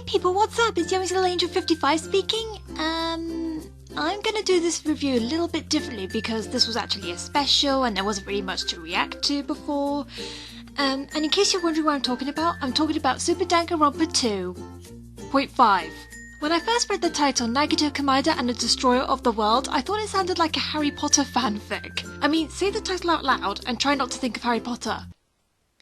people, what's up? It's YLA55 speaking. I'm gonna do this review a little bit differently because this was actually a special and there wasn't really much to react to before. And in case you're wondering what I'm talking about Super Danganronpa 2.5. When I first read the title, Nagito Kamada and the Destroyer of the World, I thought it sounded like a Harry Potter fanfic. I mean, say the title out loud and try not to think of Harry Potter.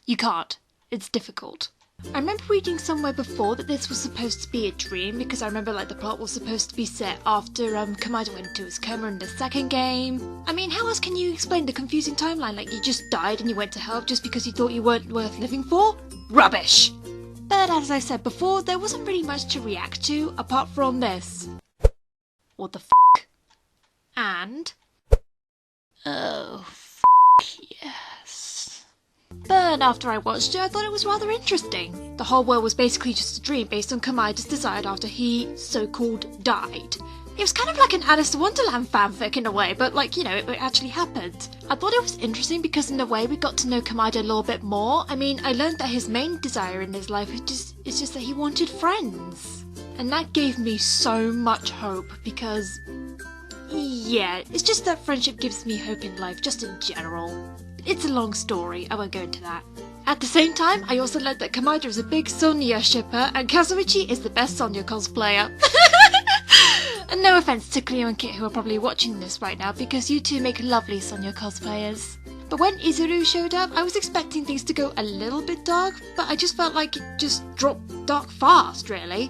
You can't. It's difficult. I remember reading somewhere before that this was supposed to be a dream because I remember the plot was supposed to be set after Kamada went into his coma in the second game. I mean, how else can you explain the confusing timeline? Like, you just died and you went to hell just because you thought you weren't worth living for? Rubbish! But as I said before, there wasn't really much to react to apart from this. What the f***? And... oh, f*** yes. But after I watched it, I thought it was rather interesting. The whole world was basically just a dream based on Kamada's desire after he, so-called, died. It was kind of like an Alice in Wonderland fanfic in a way, but it actually happened. I thought it was interesting because in a way we got to know Kamada a little bit more. I mean, I learned that his main desire in his life is just that he wanted friends. And that gave me so much hope because, yeah, it's just that friendship gives me hope in life, just in general. It's a long story, I won't go into that. At the same time, I also learned that Kamada is a big Sonya shipper and Kazuichi is the best Sonya cosplayer. And no offense to Cleo and Kit who are probably watching this right now because you two make lovely Sonya cosplayers. But when Izuru showed up, I was expecting things to go a little bit dark, but I just felt like it just dropped dark fast, really.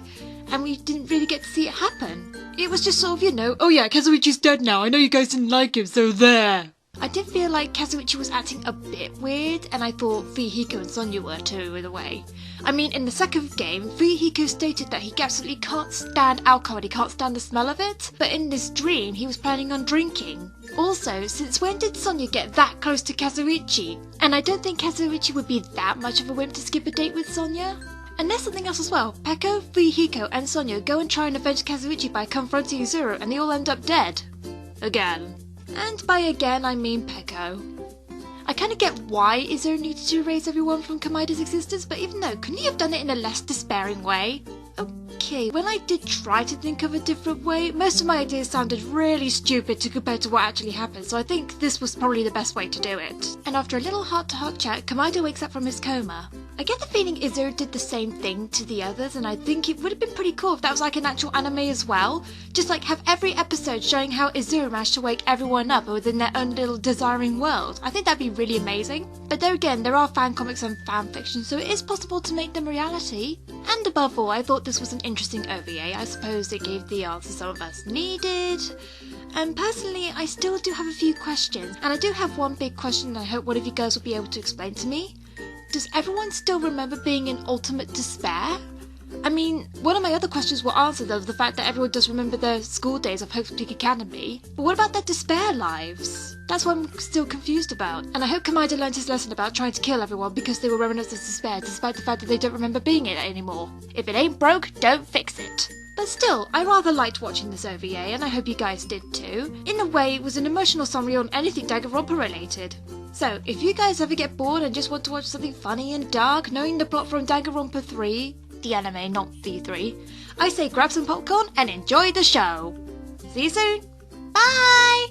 And we didn't really get to see it happen. It was just sort of, oh yeah, Kazuichi's dead now, I know you guys didn't like him, so there. I did feel like Kazuichi was acting a bit weird, and I thought Fuyuhiko and Sonya were too, in a way. I mean, in the second game, Fuyuhiko stated that he absolutely can't stand alcohol, he can't stand the smell of it, but in this dream, he was planning on drinking. Also, since when did Sonya get that close to Kazuichi? And I don't think Kazuichi would be that much of a wimp to skip a date with Sonya. And there's something else as well. Peko, Fuyuhiko, and Sonya go and try and avenge Kazuichi by confronting Izuru, and they all end up dead. Again. And by again, I mean Peko. I kind of get why Izuru needed to erase everyone from Kamada's existence, but even though, couldn't he have done it in a less despairing way? Okay, when I did try to think of a different way, most of my ideas sounded really stupid to compare to what actually happened, so I think this was probably the best way to do it. And after a little heart-to-heart chat, Kamada wakes up from his coma. I get the feeling Izuru did the same thing to the others, and I think it would have been pretty cool if that was like an actual anime as well. Just have every episode showing how Izuru managed to wake everyone up within their own little desiring world. I think that'd be really amazing. But there again, there are fan comics and fan fiction, so it is possible to make them reality. And above all, I thought this was an interesting OVA. I suppose it gave the answers some of us needed. And personally, I still do have a few questions, and I do have one big question I hope one of you guys will be able to explain to me. Does everyone still remember being in ultimate despair? I mean, one of my other questions were answered of the fact that everyone does remember their school days of Hope's Peak Academy, but what about their despair lives? That's what I'm still confused about, and I hope Kamada learned his lesson about trying to kill everyone because they were remnants of despair despite the fact that they don't remember being in it anymore. If it ain't broke, don't fix it. But still, I rather liked watching this OVA, and I hope you guys did too. In a way, it was an emotional summary on anything Danganronpa related. So, if you guys ever get bored and just want to watch something funny and dark, knowing the plot from Danganronpa 3, the anime, not V3, I say grab some popcorn and enjoy the show. See you soon. Bye!